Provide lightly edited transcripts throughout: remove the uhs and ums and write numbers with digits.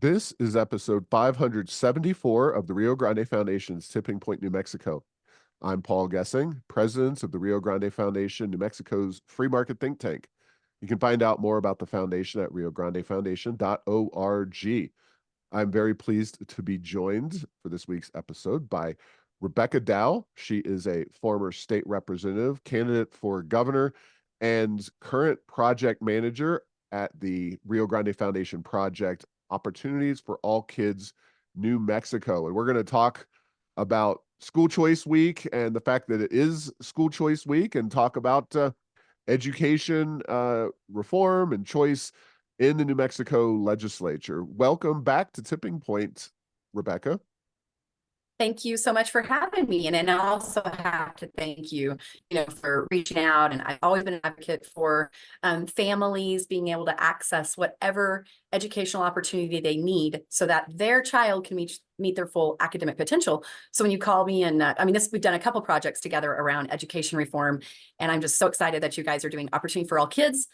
This is episode 574 of the Rio Grande Foundation's Tipping Point, New Mexico. I'm Paul Gessing, president of the Rio Grande Foundation, New Mexico's free market think tank. You can find out more about the foundation at riograndefoundation.org. I'm very pleased to be joined for this week's episode by Rebecca Dow. She is a former state representative, candidate for governor, and current project manager at the Rio Grande Foundation project Opportunities for All Kids, New Mexico. And we're going to talk about School Choice Week and the fact that it is School Choice Week, and talk about education reform and choice in the New Mexico legislature. Welcome back to Tipping Point, Rebecca. Thank you so much for having me. And I also have to thank you, for reaching out. And I've always been an advocate for families being able to access whatever educational opportunity they need so that their child can meet their full academic potential. So when you call me, and we've done a couple projects together around education reform, and I'm just so excited that you guys are doing Opportunity for All Kids.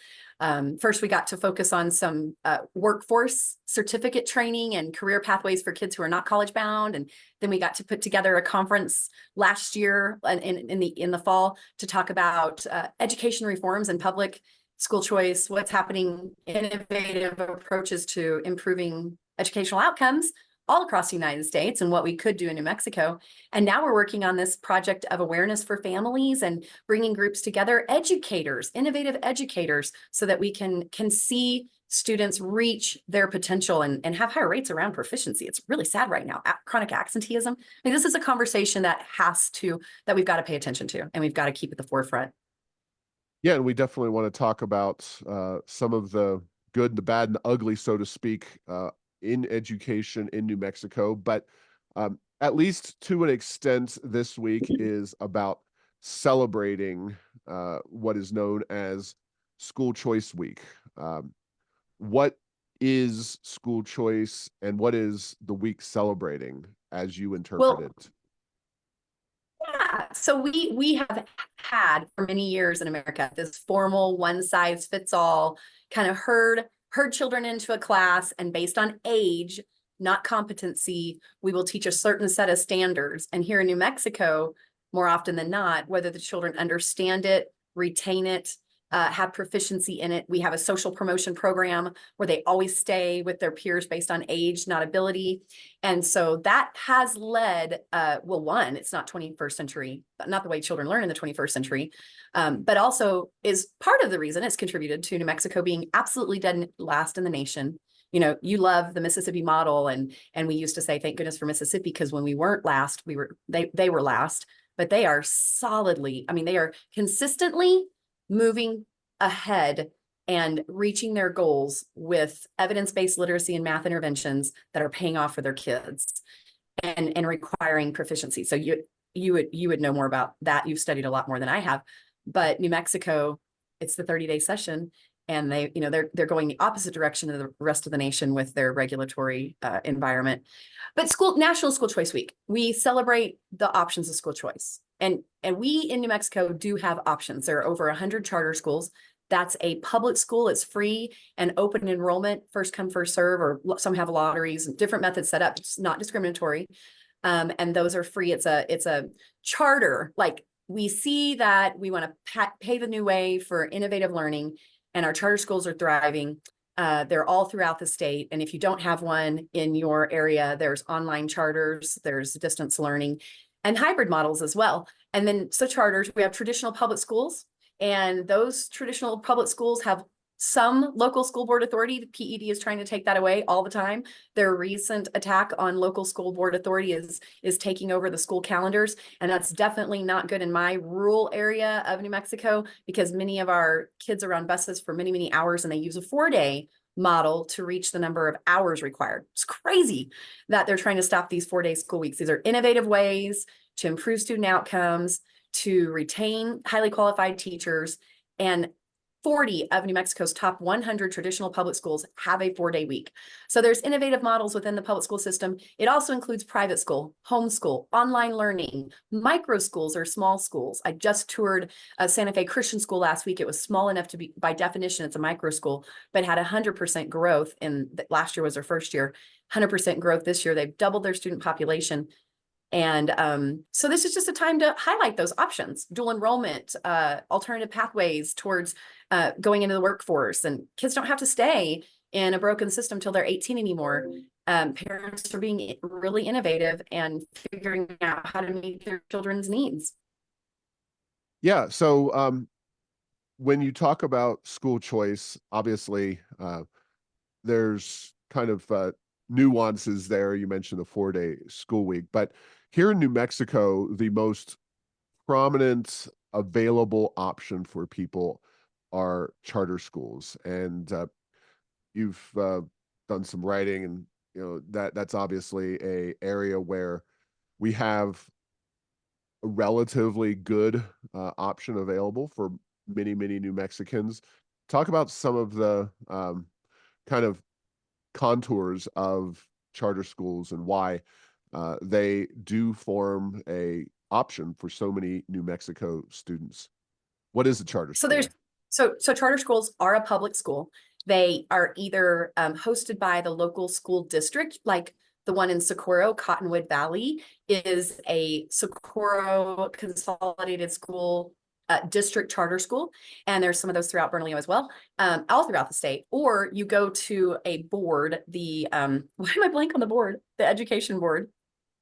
First, we got to focus on some workforce certificate training and career pathways for kids who are not college bound. And then we got to put together a conference last year in the fall to talk about education reforms and public school choice, what's happening, innovative approaches to improving educational outcomes all across the United States, and what we could do in New Mexico. And now we're working on this project of awareness for families and bringing groups together, educators, innovative educators, so that we can see students reach their potential and have higher rates around proficiency. It's really sad right now. Chronic absenteeism. This is a conversation that we've got to pay attention to, and we've got to keep at the forefront. Yeah, and we definitely want to talk about some of the good, the bad, and the ugly, so to speak, in education in New Mexico. But at least to an extent, this week is about celebrating what is known as School Choice Week. What is school choice, and what is the week celebrating as you interpret it? Yeah, so we have had for many years in America this formal one-size-fits-all kind of herd children into a class, and based on age, not competency, we will teach a certain set of standards. And here in New Mexico, more often than not, whether the children understand it, retain it, have proficiency in it, we have a social promotion program where they always stay with their peers based on age, not ability. And so that has led, one, it's not 21st century, not the way children learn in the 21st century, but also is part of the reason it's contributed to New Mexico being absolutely dead last in the nation. You love the Mississippi model, and we used to say, thank goodness for Mississippi, because when we weren't last, they were last, but they are solidly, they are consistently moving ahead and reaching their goals with evidence-based literacy and math interventions that are paying off for their kids and requiring proficiency. So you would know more about that. You've studied a lot more than I have. But New Mexico, it's the 30-day session, and they're going the opposite direction of the rest of the nation with their regulatory environment. But National School Choice Week, we celebrate the options of school choice. And we in New Mexico do have options. There are over 100 charter schools. That's a public school. It's free and open enrollment, first come, first serve, or some have lotteries and different methods set up. It's not discriminatory. And those are free. It's a charter. Like, we see that we want to pave a new way for innovative learning, and our charter schools are thriving. They're all throughout the state. And if you don't have one in your area, there's online charters, there's distance learning, and hybrid models as well. And then, so charters, we have traditional public schools, and those traditional public schools have some local school board authority. The PED is trying to take that away all the time. Their recent attack on local school board authority is taking over the school calendars. And that's definitely not good in my rural area of New Mexico, because many of our kids are on buses for many, many hours, and they use a 4-day model to reach the number of hours required. It's crazy that they're trying to stop these 4-day school weeks. These are innovative ways to improve student outcomes, to retain highly qualified teachers. And 40 of New Mexico's top 100 traditional public schools have a 4-day week. So there's innovative models within the public school system. It also includes private school, homeschool, online learning, micro schools or small schools. I just toured a Santa Fe Christian school last week. It was small enough to be, by definition, it's a micro school, but had 100% growth last year was their first year, 100% growth this year. They've doubled their student population. And so this is just a time to highlight those options, dual enrollment, alternative pathways towards going into the workforce. And kids don't have to stay in a broken system till they're 18 anymore. Parents are being really innovative and figuring out how to meet their children's needs. Yeah. So when you talk about school choice, obviously there's kind of nuances there. You mentioned the 4-day school week, but here in New Mexico, the most prominent available option for people are charter schools. And you've done some writing, and that's obviously a area where we have a relatively good option available for many, many New Mexicans. Talk about some of the kind of contours of charter schools and why they do form a option for so many New Mexico students. What is a charter So school? so charter schools are a public school. They are either hosted by the local school district, like the one in Socorro, Cottonwood Valley is a Socorro Consolidated School district charter school. And there's some of those throughout Bernalillo as well, all throughout the state. Or you go to a board, why am I blank on the board? The Education Board,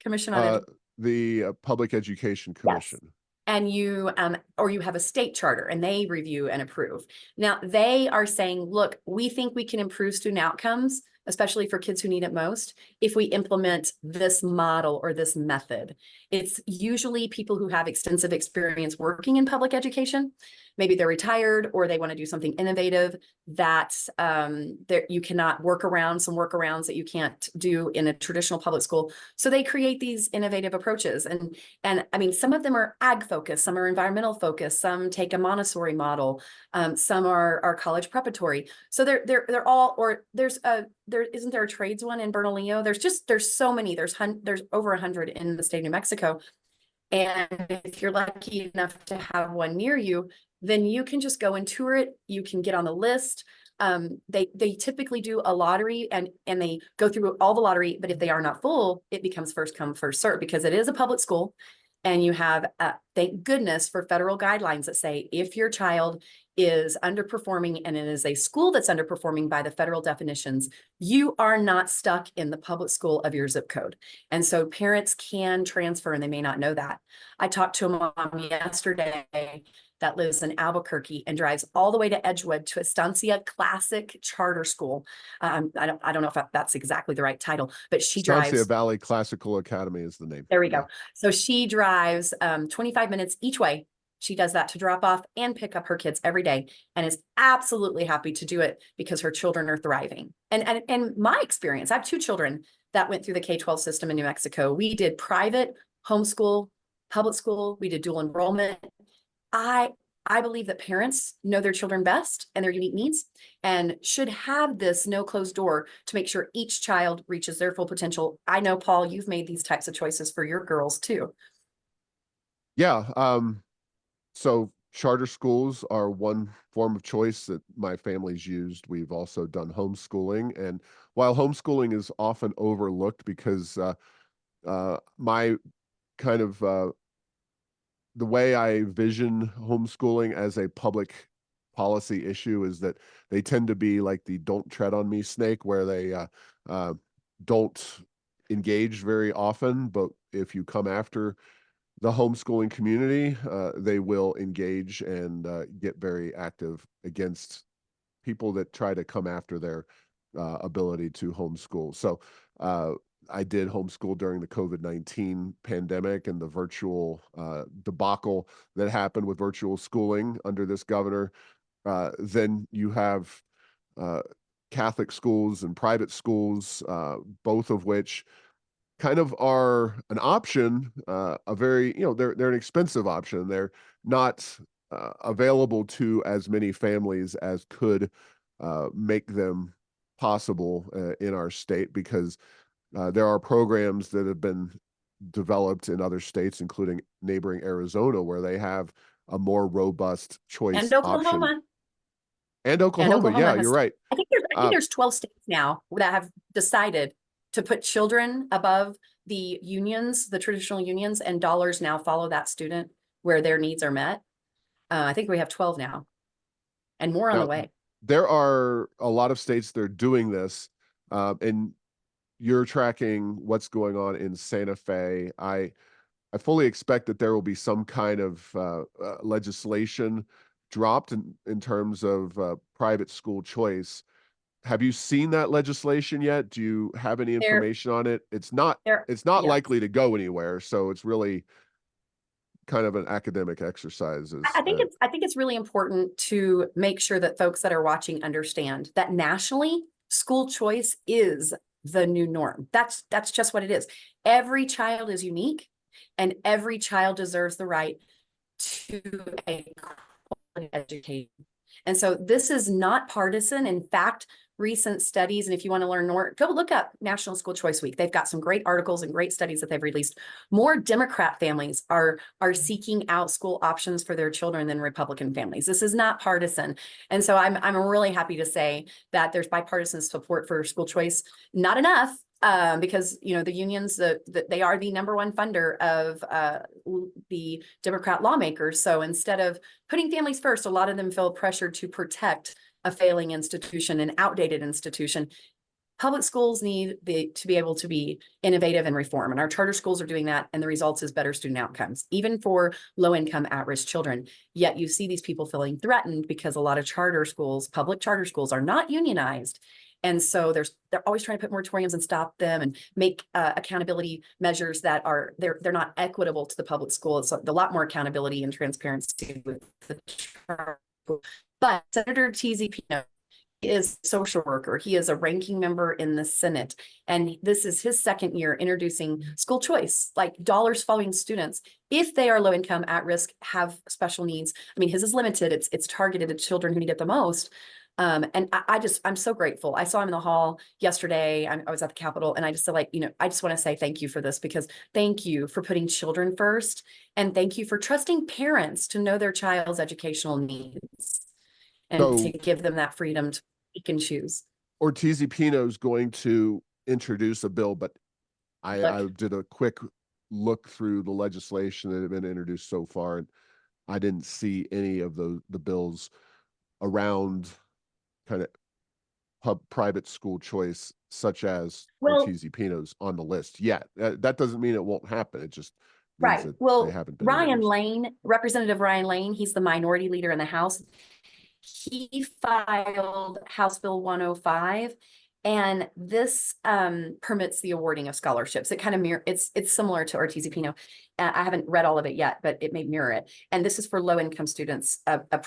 Commission on Education. The Public Education Commission. Yes. And or you have a state charter and they review and approve. Now they are saying, look, we think we can improve student outcomes, especially for kids who need it most, if we implement this model or this method. It's usually people who have extensive experience working in public education. Maybe they're retired or they want to do something innovative that you cannot work around, some workarounds that you can't do in a traditional public school. So they create these innovative approaches. And I mean, some of them are ag focused, some are environmental focused, some take a Montessori model, some are college preparatory. So they're all, or isn't there a trades one in Bernalillo? There's so many, there's over 100 in the state of New Mexico. And if you're lucky enough to have one near you, then you can just go and tour it. You can get on the list. They typically do a lottery and they go through all the lottery, but if they are not full, it becomes first come, first serve because it is a public school. And you have, thank goodness for federal guidelines that say if your child is underperforming and it is a school that's underperforming by the federal definitions, you are not stuck in the public school of your zip code. And so parents can transfer and they may not know that. I talked to a mom yesterday that lives in Albuquerque and drives all the way to Edgewood to Estancia Classic Charter School. I don't know if that's exactly the right title, but she Estancia drives. Valley Classical Academy is the name. There we go. So she drives 25 minutes each way. She does that to drop off and pick up her kids every day and is absolutely happy to do it because her children are thriving. And my experience, I have 2 children that went through the K-12 system in New Mexico. We did private, homeschool, public school. We did dual enrollment. I believe that parents know their children best and their unique needs and should have this no closed door to make sure each child reaches their full potential. I know, Paul, you've made these types of choices for your girls too. Yeah. So charter schools are one form of choice that my family's used. We've also done homeschooling. And while homeschooling is often overlooked because my kind of the way I vision homeschooling as a public policy issue is that they tend to be like the don't tread on me snake, where they don't engage very often. But if you come after the homeschooling community, they will engage and get very active against people that try to come after their ability to homeschool. So I did homeschool during the COVID-19 pandemic and the virtual debacle that happened with virtual schooling under this governor. Then you have Catholic schools and private schools, both of which kind of are an option, a very, they're an expensive option. They're not available to as many families as could make them possible in our state, because there are programs that have been developed in other states, including neighboring Arizona, where they have a more robust And choice option. Oklahoma. And And Oklahoma, yeah, Oklahoma you're has, right. I think there's 12 states now that have decided to put children above the unions, the traditional unions, and dollars now follow that student where their needs are met. I think we have 12 now and more on the Now, way. there are a lot of states that are doing this, and you're tracking what's going on in Santa Fe. I fully expect that there will be some kind of legislation dropped in terms of private school choice. Have you seen that legislation yet? Do you have any They're, information on it? It's not yes. likely to go anywhere, so it's really kind of an academic exercise. I think it's really important to make sure that folks that are watching understand that nationally, school choice is the new norm. That's just what it is. Every child is unique, and every child deserves the right to a quality education. And so this is not partisan. In fact, recent studies, and if you want to learn more, go look up National School Choice Week. They've got some great articles and great studies that they've released. More Democrat families are seeking out school options for their children than Republican families. This is not partisan. And so I'm really happy to say that there's bipartisan support for school choice. Not enough, because the unions, they are the number one funder of the Democrat lawmakers. So instead of putting families first, a lot of them feel pressured to protect a failing institution, an outdated institution. Public schools need to be able to be innovative and reform, and our charter schools are doing that, and the results is better student outcomes, even for low-income, at-risk children. Yet you see these people feeling threatened because a lot of charter schools, public charter schools, are not unionized. And so they're always trying to put moratoriums and stop them and make accountability measures that are they're not equitable to the public school. It's a lot more accountability and transparency with the charter school. But Senator T.Z. Pino is a social worker. He is a ranking member in the Senate, and this is his second year introducing school choice, like dollars following students if they are low income, at risk, have special needs. I mean, his is limited. It's targeted at children who need it the most. And I'm so grateful. I saw him in the hall yesterday. I was at the Capitol, and I just said, I just want to say thank you for this, because thank you for putting children first, and thank you for trusting parents to know their child's educational needs and to So give them that freedom to pick and choose. Ortiz Pino is going to introduce a bill, but I Look, did a quick look through the legislation that had been introduced so far, and I didn't see any of the bills around kind of private school choice, such as well, Ortiz Pino's, on the list yet. That doesn't mean it won't happen. It just means right. that they Well, haven't been Ryan introduced. Lane, Representative Ryan Lane, he's the minority leader in the House. He filed House Bill 105, and this permits the awarding of scholarships. It kind of it's similar to Ortiz Pino. I haven't read all of it yet, but it may mirror it. And this is for low income students that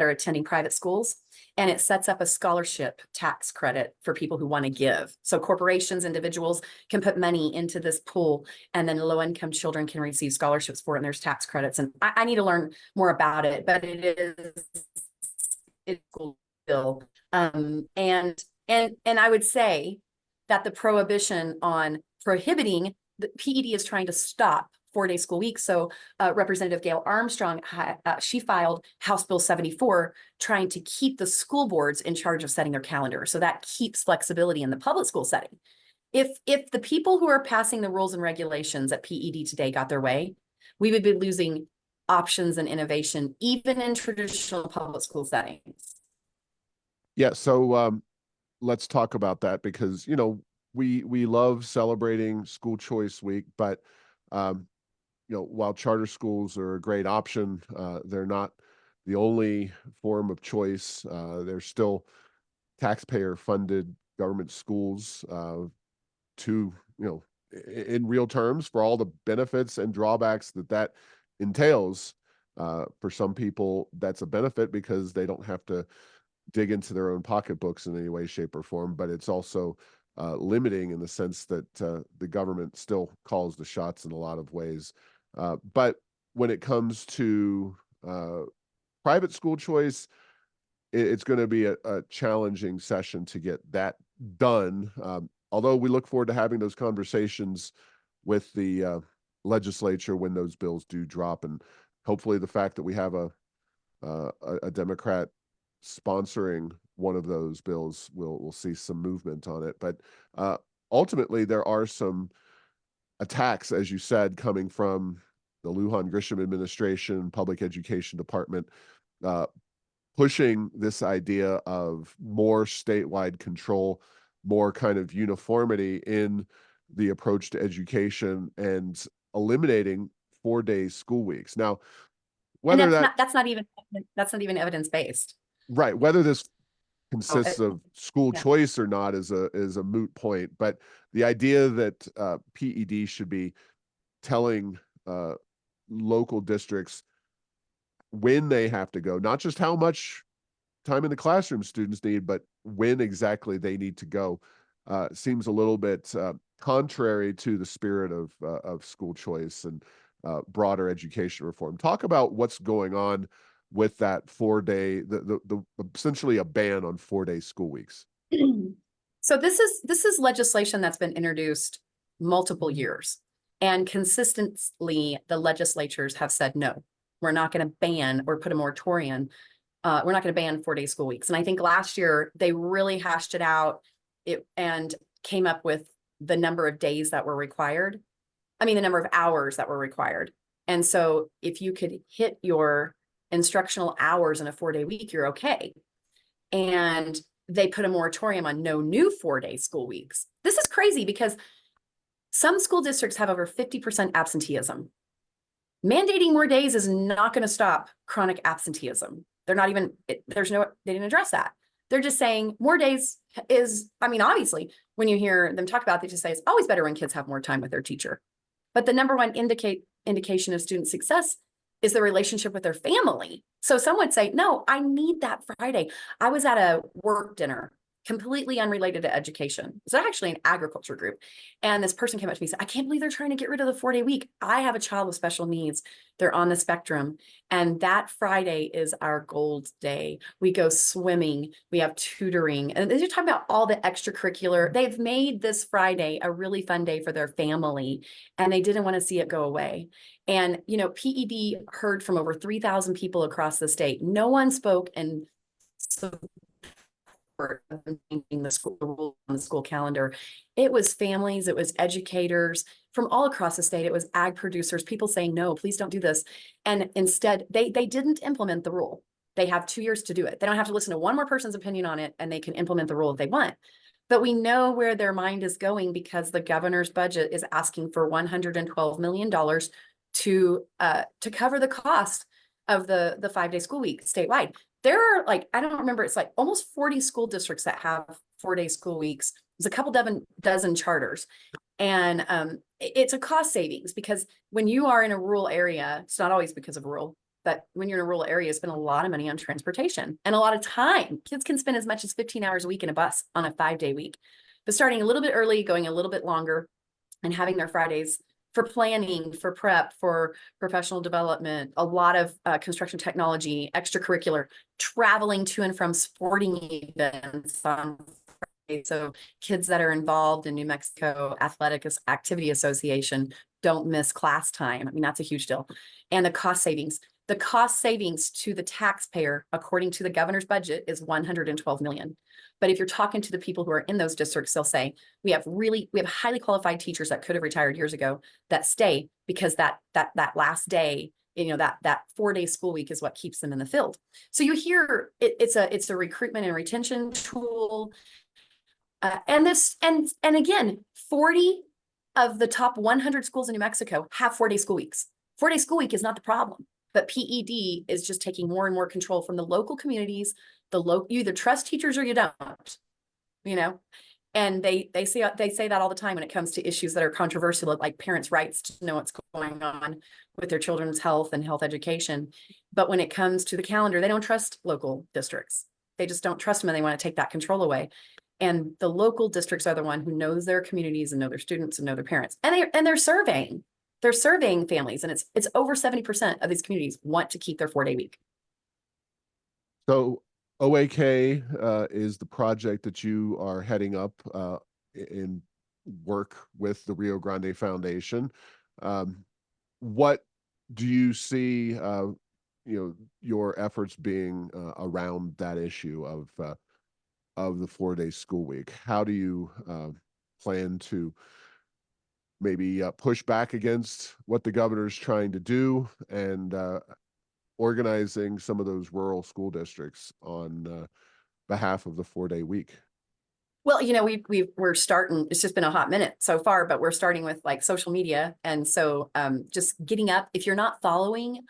are attending private schools. And it sets up a scholarship tax credit for people who want to give. So corporations, individuals can put money into this pool, and then low income children can receive scholarships for it, and there's tax credits. And I need to learn more about it, but it's a bill. And I would say that the prohibition on prohibiting the PED is trying to stop 4-day school week. So Representative Gail Armstrong, she filed House Bill 74, trying to keep the school boards in charge of setting their calendar. So that keeps flexibility in the public school setting. If the people who are passing the rules and regulations at PED today got their way, we would be losing options and innovation, even in traditional public school settings. Yeah, so let's talk about that, because we love celebrating School Choice Week, but while charter schools are a great option, they're not the only form of choice. There's still taxpayer-funded government schools to, in real terms, for all the benefits and drawbacks that entails. For some people, that's a benefit because they don't have to dig into their own pocketbooks in any way, shape, or form. But it's also limiting in the sense that the government still calls the shots in a lot of ways. But when it comes to private school choice, it's going to be a challenging session to get that done. Although we look forward to having those conversations with the legislature when those bills do drop, and hopefully the fact that we have a Democrat sponsoring one of those bills, we'll see some movement on it. But ultimately, there are some attacks, as you said, coming from the Lujan Grisham administration, public education department, uh, pushing this idea of more statewide control, more kind of uniformity in the approach to education, and eliminating 4-day school weeks. Now, And whether that's not even evidence-based. right, whether this Oh, consists of school yeah. choice or not is a moot point. But the idea that PED should be telling local districts when they have to go, not just how much time in the classroom students need, but when exactly they need to go, seems a little bit contrary to the spirit of school choice and broader education reform. Talk about what's going on with that 4-day, the essentially a ban on 4-day school weeks. So this is legislation that's been introduced multiple years, and consistently the legislatures have said, no, we're not going to ban or put a moratorium. We're not going to ban 4-day school weeks. And I think last year they really hashed it out and came up with the number of days that were required. I mean, the number of hours that were required. And so if you could hit your instructional hours in a 4-day week, you're okay. And they put a moratorium on no new 4-day school weeks. This is crazy because some school districts have over 50% absenteeism. Mandating more days is not going to stop chronic absenteeism. They're not even, they didn't address that. They're just saying more days is, I mean, obviously, when you hear them talk about it, they just say it's always better when kids have more time with their teacher. But the number one indication of student success is the relationship with their family. So some would say, no, I need that Friday. I was at a work dinner, completely unrelated to education. It's actually an agriculture group. And this person came up to me and said, I can't believe they're trying to get rid of the 4-day week. I have a child with special needs. They're on the spectrum. And that Friday is our gold day. We go swimming, we have tutoring. And they're talking about all the extracurricular. They've made this Friday a really fun day for their family, and they didn't want to see it go away. And, you know, PED heard from over 3,000 people across the state. No one spoke and the school rule on the school calendar. It was families, it was educators from all across the state. It was ag producers, people saying, no, please don't do this. And instead, they didn't implement the rule. They have 2 years to do it. They don't have to listen to one more person's opinion on it, and they can implement the rule if they want. But we know where their mind is going because the governor's budget is asking for $112 million to cover the cost of the 5-day school week statewide. There are, like, I don't remember, it's like almost 40 school districts that have 4-day school weeks. There's a couple dozen charters. And it's a cost savings because when you are in a rural area, it's not always because of rural, but when you're in a rural area, spend a lot of money on transportation and a lot of time. Kids can spend as much as 15 hours a week in a bus on a 5-day week. But starting a little bit early, going a little bit longer, and having their Fridays for planning, for prep, for professional development, a lot of construction technology, extracurricular, traveling to and from sporting events on Friday. So kids that are involved in New Mexico Athletic Activity Association don't miss class time. I mean, that's a huge deal. And the cost savings. The cost savings to the taxpayer, according to the governor's budget, is $112 million. But if you're talking to the people who are in those districts, they'll say, we have highly qualified teachers that could have retired years ago that stay because that last day, you know, that 4-day school week is what keeps them in the field. So you hear it's a recruitment and retention tool. And again, 40 of the top 100 schools in New Mexico have 4-day school weeks. 4-day school week is not the problem, but PED is just taking more and more control from the local communities. You either trust teachers or you don't, you know, and they say that all the time when it comes to issues that are controversial, like parents' rights to know what's going on with their children's health and health education. But when it comes to the calendar, they don't trust local districts. They just don't trust them, and they want to take that control away. And the local districts are the one who knows their communities and know their students and know their parents, and they're surveying. They're surveying families, and it's over 70% of these communities want to keep their 4-day week. So OAK is the project that you are heading up in work with the Rio Grande Foundation. What do you see, your efforts being around that issue of the 4-day school week? How do you plan to maybe push back against what the governor's trying to do and organizing some of those rural school districts on behalf of the 4-day week? Well, we're starting, it's just been a hot minute so far, but we're starting with like social media. And so just getting up, if you're not following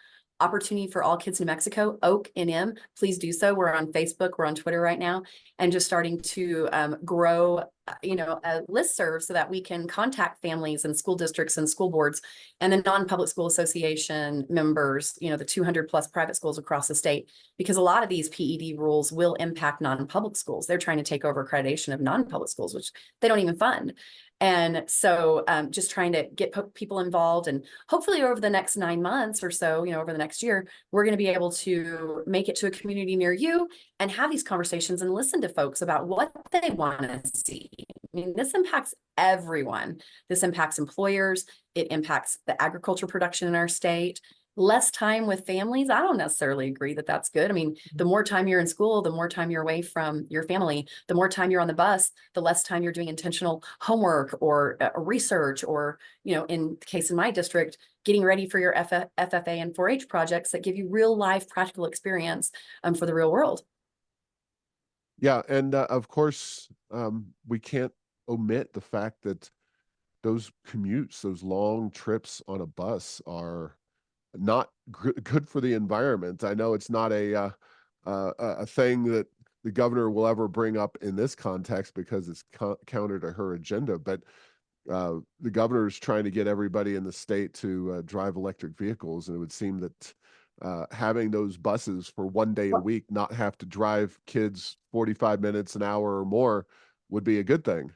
Opportunity for All Kids in Mexico, Oak NM, please do so. We're on Facebook, we're on Twitter right now, and just starting to grow, a listserv so that we can contact families and school districts and school boards and the non-public school association members, the 200 plus private schools across the state, because a lot of these PED rules will impact non-public schools. They're trying to take over accreditation of non-public schools, which they don't even fund. And so just trying to get people involved, and hopefully over the next 9 months or so, over the next year, we're going to be able to make it to a community near you and have these conversations and listen to folks about what they want to see. I mean, this impacts everyone. This impacts employers. It impacts the agriculture production in our state. Less time with families, I don't necessarily agree that that's good. I mean, the more time you're in school, the more time you're away from your family, the more time you're on the bus, the less time you're doing intentional homework or research, or, in the case in my district, getting ready for your FFA and 4-H projects that give you real life practical experience for the real world. Yeah, and of course, we can't omit the fact that those commutes, those long trips on a bus are not good for the environment. I know it's not a thing that the governor will ever bring up in this context because it's counter to her agenda, but the governor is trying to get everybody in the state to drive electric vehicles, and it would seem that having those buses for 1 day a week, not have to drive kids 45 minutes, an hour or more, would be a good thing.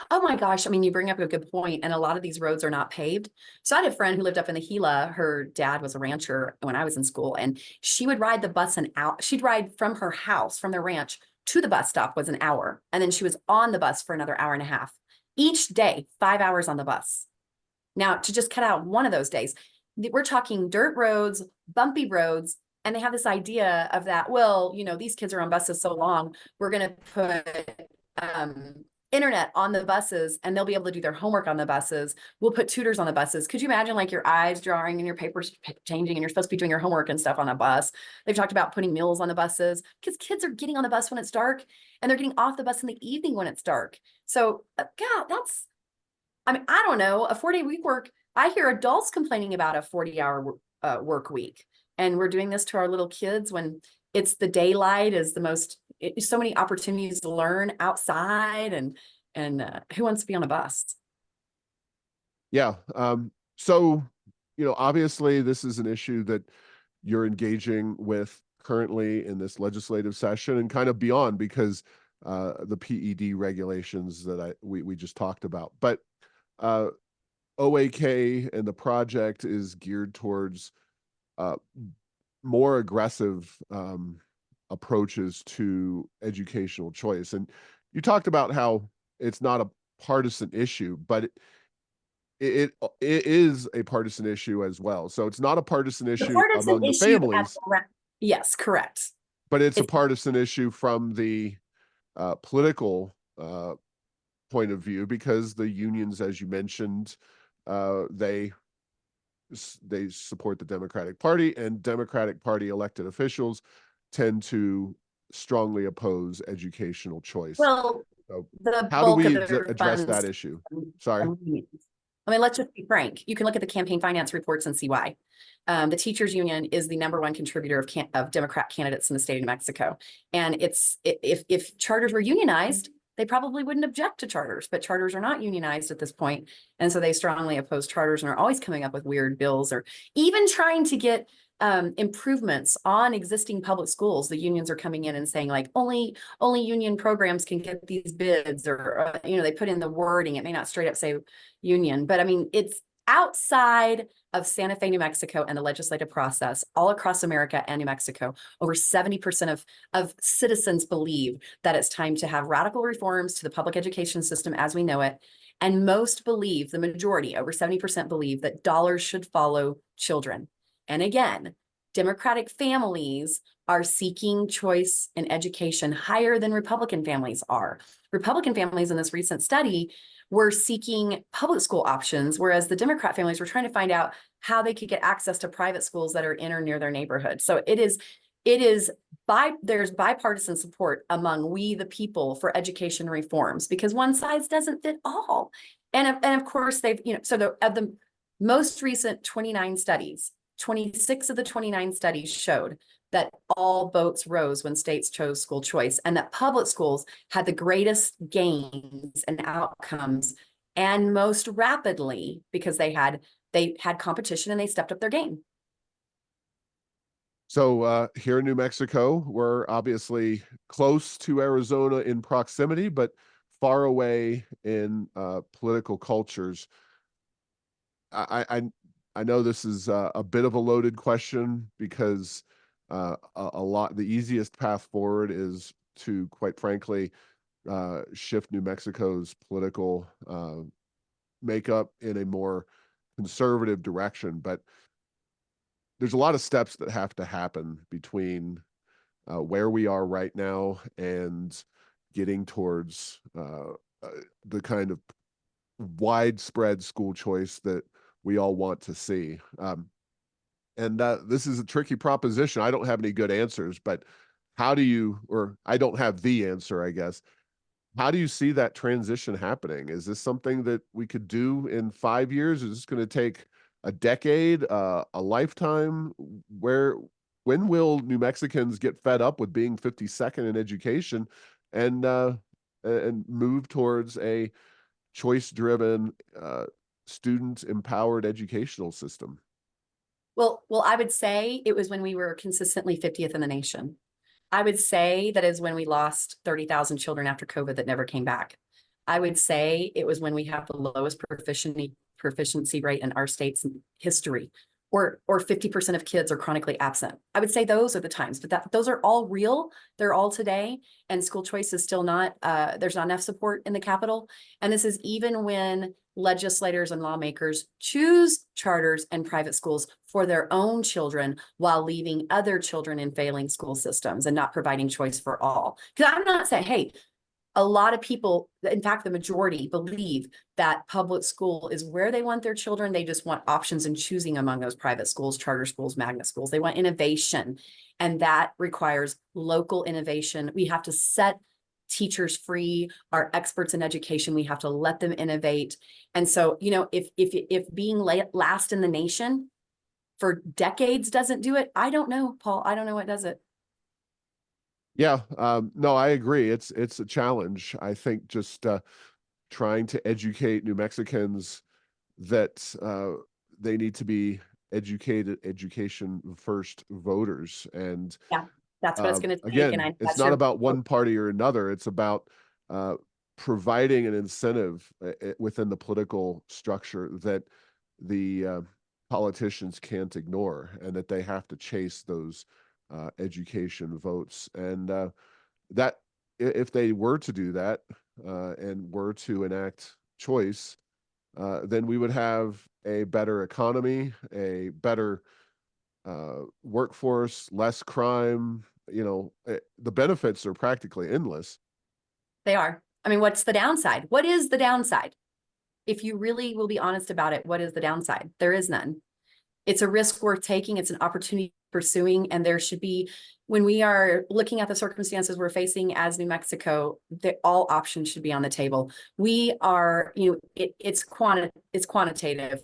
Oh my gosh. I mean, you bring up a good point, and a lot of these roads are not paved. So I had a friend who lived up in the Gila. Her dad was a rancher when I was in school, and she would ride the bus an hour. She'd ride from her house, from their ranch to the bus stop was an hour. And then she was on the bus for another hour and a half each day, 5 hours on the bus. Now, to just cut out one of those days, we're talking dirt roads, bumpy roads. And they have this idea of that, well, these kids are on buses so long, we're going to put internet on the buses and they'll be able to do their homework on the buses. We'll put tutors on the buses. Could you imagine like your eyes drawing and your papers changing and you're supposed to be doing your homework and stuff on a bus? They've talked about putting meals on the buses because kids are getting on the bus when it's dark and they're getting off the bus in the evening when it's dark. So God, I don't know, a 4-day week work. I hear adults complaining about a 40-hour work week. And we're doing this to our little kids when it's the daylight is the most, so many opportunities to learn outside, and who wants to be on a bus? Yeah. So, obviously this is an issue that you're engaging with currently in this legislative session and kind of beyond, because the PED regulations that we just talked about. But OAK and the project is geared towards more aggressive approaches to educational choice. And you talked about how it's not a partisan issue, but it is a partisan issue as well. So it's not a partisan issue among the families. Yes, correct. But it's a partisan issue from the political point of view, because the unions, as you mentioned, they support the Democratic Party, and Democratic Party elected officials tend to strongly oppose educational choice. Well, so the how do bulk we of their address funds. that issue? Sorry. I mean, let's just be frank. You can look at the campaign finance reports and see why. The teachers union is the #1 contributor of Democrat candidates in the state of New Mexico. And if charters were unionized, they probably wouldn't object to charters, but charters are not unionized at this point. And so they strongly oppose charters and are always coming up with weird bills, or even trying to get improvements on existing public schools. The unions are coming in and saying like only union programs can get these bids, or they put in the wording. It may not straight up say union, but I mean, it's outside of Santa Fe, New Mexico, and the legislative process, all across America and New Mexico, over 70% of citizens believe that it's time to have radical reforms to the public education system as we know it. And most believe, the majority, over 70% believe that dollars should follow children. And again, Democratic families are seeking choice in education higher than Republican families are. Republican families in this recent study were seeking public school options, whereas the Democrat families were trying to find out how they could get access to private schools that are in or near their neighborhood. So there's bipartisan support among we the people for education reforms, because one size doesn't fit all. And of course they've, so of the most recent 29 studies, 26 of the 29 studies showed that all boats rose when states chose school choice, and that public schools had the greatest gains and outcomes, and most rapidly, because they had competition and they stepped up their game. So here in New Mexico, we're obviously close to Arizona in proximity, but far away in political cultures. I know this is a bit of a loaded question, because the easiest path forward is to, quite frankly, shift New Mexico's political makeup in a more conservative direction. But there's a lot of steps that have to happen between where we are right now and getting towards the kind of widespread school choice that we all want to see. And this is a tricky proposition. I don't have any good answers, but I don't have the answer, I guess. How do you see that transition happening? Is this something that we could do in 5 years? Is this going to take a decade, a lifetime? When will New Mexicans get fed up with being 52nd in education and move towards a choice-driven, student-empowered educational system? Well, I would say it was when we were consistently 50th in the nation. I would say that is when we lost 30,000 children after COVID that never came back. I would say it was when we have the lowest proficiency rate in our state's history, or 50% of kids are chronically absent. I would say those are the times, but those are all real. They're all today, and school choice is still not, there's not enough support in the Capitol. And this is even when legislators and lawmakers choose charters and private schools for their own children while leaving other children in failing school systems and not providing choice for all. Because I'm not saying, hey, a lot of people, in fact, the majority believe that public school is where they want their children. They just want options and choosing among those private schools, charter schools, magnet schools. They want innovation, and that requires local innovation. We have to set teachers free, our experts in education, we have to let them innovate. And so, if being last in the nation for decades doesn't do it, I don't know, Paul. I don't know what does it. Yeah, no, I agree. It's a challenge. I think just trying to educate New Mexicans that they need to be education first voters. And Yeah, that's what it's going to take. again, And it's not about one party or another. It's about providing an incentive within the political structure that the politicians can't ignore, and that they have to chase those education votes. And that if they were to do that and were to enact choice, then we would have a better economy, a better workforce, less crime. The benefits are practically endless. They are. I mean, what's the downside? What is the downside? If you really will be honest about it, what is the downside? There is none. It's a risk worth taking. It's an opportunity pursuing. And there should be, when we are looking at the circumstances we're facing as New Mexico, all options should be on the table. We are, it's quantitative.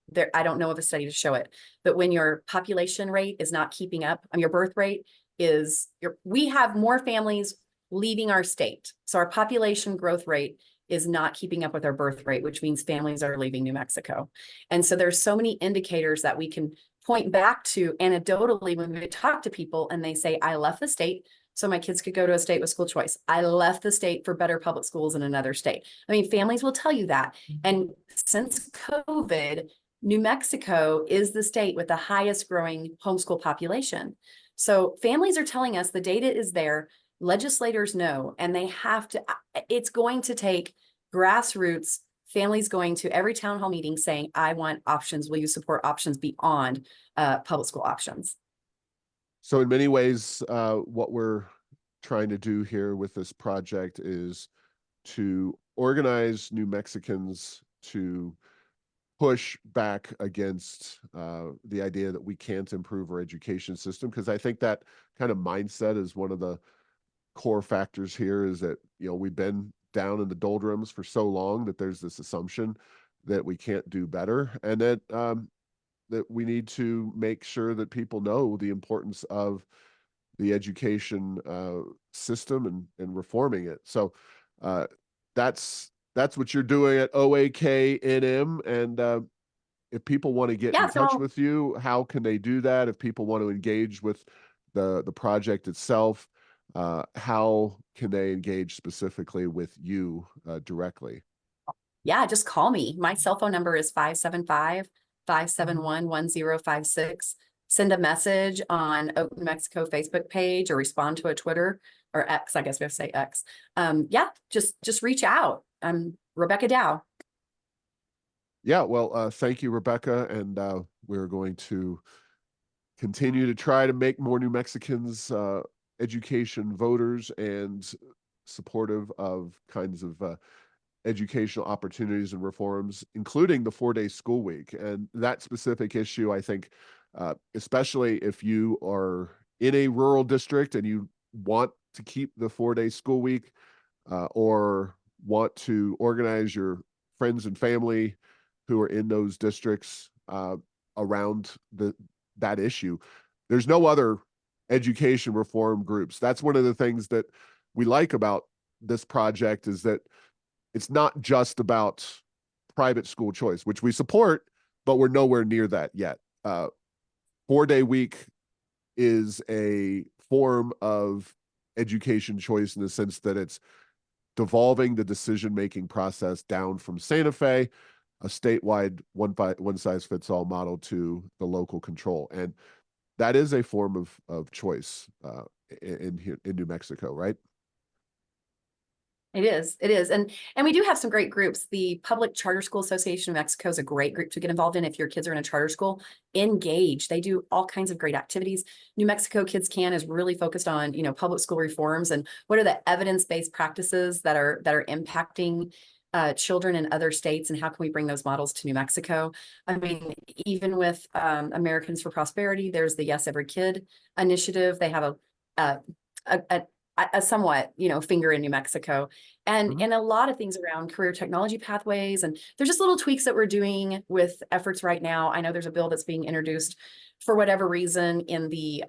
There, I don't know of a study to show it, but when your population rate is not keeping up, your birth rate is, we have more families leaving our state. So our population growth rate is not keeping up with our birth rate, which means families are leaving New Mexico. And so there's so many indicators that we can point back to anecdotally when we talk to people and they say, I left the state so my kids could go to a state with school choice. I left the state for better public schools in another state. I mean, families will tell you that. And since COVID, New Mexico is the state with the highest growing homeschool population. So families are telling us the data is there, legislators know, and they have to, it's going to take grassroots families going to every town hall meeting saying, I want options. Will you support options beyond public school options? So in many ways, what we're trying to do here with this project is to organize New Mexicans to push back against the idea that we can't improve our education system, because I think that kind of mindset is one of the core factors here, is that, you know, we've been down in the doldrums for so long that there's this assumption that we can't do better, and that we need to make sure that people know the importance of the education system and reforming it. So that's what you're doing at OAKNM. And if people want to get in Yeah, touch so with you, how can they do that? If people want to engage with the project itself, how can they engage specifically with you directly? yeah, just call me. My cell phone number is 575-571-1056. Send a message on Oak New Mexico Facebook page or respond to a Twitter or X, I guess we have to say X. Yeah, just reach out. I'm Rebecca Dow. Yeah, well, thank you, Rebecca. And we're going to continue to try to make more New Mexicans education voters and supportive of kinds of educational opportunities and reforms, including the 4-day school week. And that specific issue, I think, especially if you are in a rural district and you want to keep the 4-day school week, or want to organize your friends and family who are in those districts around that issue. There's no other education reform groups. That's one of the things that we like about this project, is that it's not just about private school choice, which we support, but we're nowhere near that yet. 4-day week is a form of education choice in the sense that it's devolving the decision-making process down from Santa Fe, a statewide one-size-fits-all model, to the local control. And that is a form of choice in New Mexico, right? It is. And we do have some great groups. The Public Charter School Association of Mexico is a great group to get involved in. If your kids are in a charter school, engage. They do all kinds of great activities. New Mexico Kids Can is really focused on, public school reforms and what are the evidence-based practices that are impacting children in other states, and how can we bring those models to New Mexico? I mean, even with Americans for Prosperity, there's the Yes Every Kid initiative. They have a somewhat, finger in New Mexico, and a lot of things around career technology pathways. And there's just little tweaks that we're doing with efforts right now. I know there's a bill that's being introduced for whatever reason in the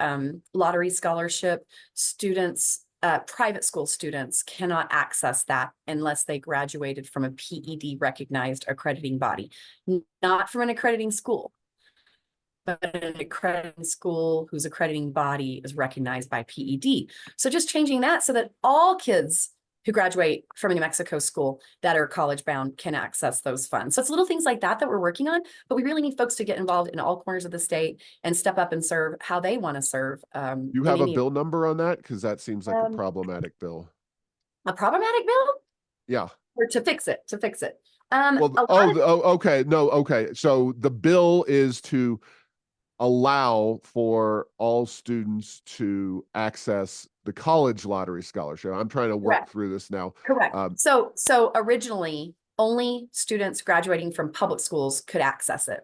lottery scholarship. Students, private school students cannot access that unless they graduated from a PED recognized accrediting body, not from an accrediting school, but an accrediting school whose accrediting body is recognized by PED. So just changing that so that all kids who graduate from a New Mexico school that are college bound can access those funds. So it's little things like that we're working on, but we really need folks to get involved in all corners of the state and step up and serve how they want to serve. You have a bill number on that? Because that seems like a problematic bill. A problematic bill? Yeah. Or to fix it. Okay. No, okay. So the bill is to allow for all students to access the college lottery scholarship. I'm trying to work through this now. Correct. So originally only students graduating from public schools could access it.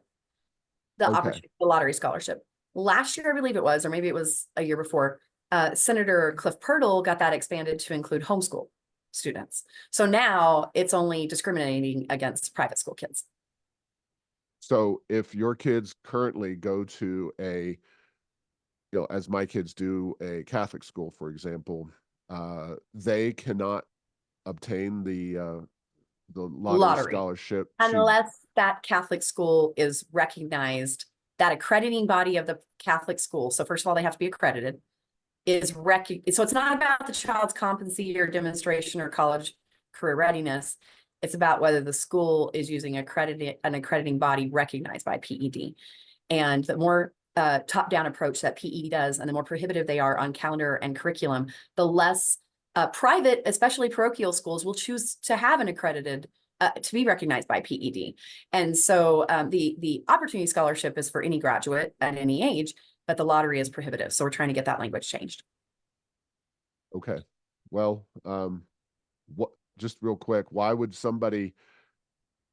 The opportunity, the lottery scholarship. Last year, I believe it was, or maybe it was a year before, Senator Cliff Purtle got that expanded to include homeschool students. So now it's only discriminating against private school kids. So if your kids currently go to as my kids do, a Catholic school, for example, they cannot obtain the lottery scholarship unless that Catholic school is recognized, that accrediting body of the Catholic school. So first of all, they have to be accredited. So it's not about the child's competency or demonstration or college career readiness. It's about whether the school is using an accrediting body recognized by PED. And the more top-down approach that PED does, and the more prohibitive they are on calendar and curriculum, the less private, especially parochial schools, will choose to have an accredited to be recognized by PED. And so the opportunity scholarship is for any graduate at any age, but the lottery is prohibitive. So we're trying to get that language changed. Okay. Well, what, just real quick, why would somebody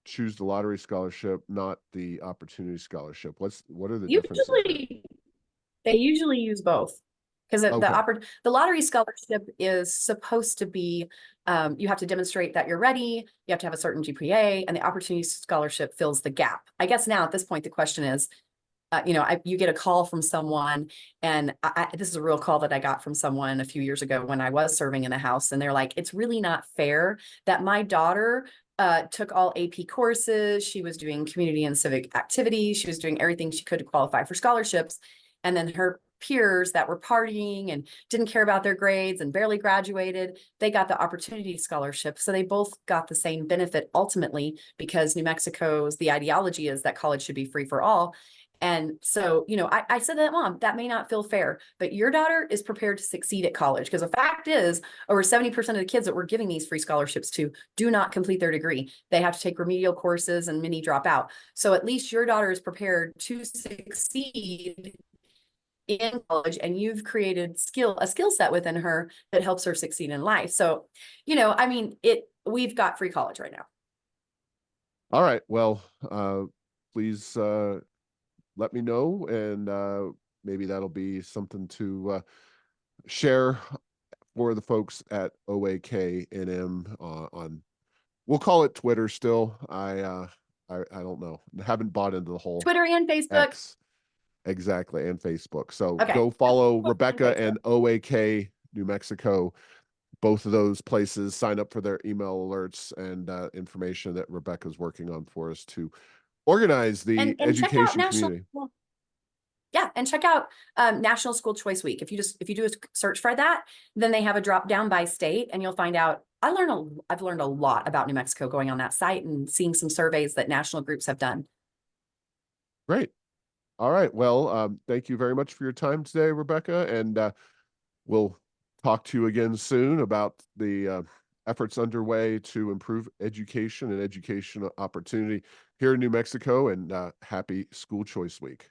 choose the lottery scholarship, not the opportunity scholarship? What are the differences there? They usually use both, because Okay. the lottery scholarship is supposed to be, you have to demonstrate that you're ready, you have to have a certain GPA, and the opportunity scholarship fills the gap. I guess now at this point, the question is, you get a call from someone, and this is a real call that I got from someone a few years ago when I was serving in the House, and they're like, it's really not fair that my daughter took all AP courses, she was doing community and civic activities, she was doing everything she could to qualify for scholarships, and then her peers that were partying and didn't care about their grades and barely graduated, they got the opportunity scholarship. So they both got the same benefit ultimately, because New Mexico's, the ideology is that college should be free for all. And so, I said to that mom, that may not feel fair, but your daughter is prepared to succeed at college. Because the fact is, over 70% of the kids that we're giving these free scholarships to do not complete their degree. They have to take remedial courses and many drop out. So at least your daughter is prepared to succeed in college, and you've created a skill set within her that helps her succeed in life. So, we've got free college right now. All right. Well, please let me know, and maybe that'll be something to share for the folks at OAKNM on, we'll call it Twitter still. I don't know. Haven't bought into the whole Twitter and Facebook. X. Exactly, and Facebook. So Okay. go follow Rebecca and OAK New Mexico. Both of those places, sign up for their email alerts and information that Rebecca's working on for us to organize the And check out education National. community. Yeah, and check out National School Choice Week. If you do a search for that, then they have a drop down by state, and you'll find out. I've learned a lot about New Mexico going on that site and seeing some surveys that national groups have done. Great. All right. Well, thank you very much for your time today, Rebecca, and we'll talk to you again soon about the efforts underway to improve education and education opportunity here in New Mexico, and happy School Choice Week.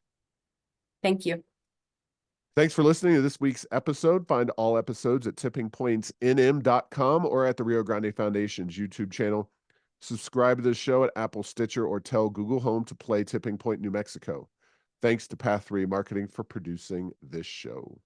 Thank you. Thanks for listening to this week's episode. Find all episodes at tippingpointsnm.com or at the Rio Grande Foundation's YouTube channel. Subscribe to the show at Apple, Stitcher, or tell Google Home to play Tipping Point New Mexico. Thanks to Path 3 Marketing for producing this show.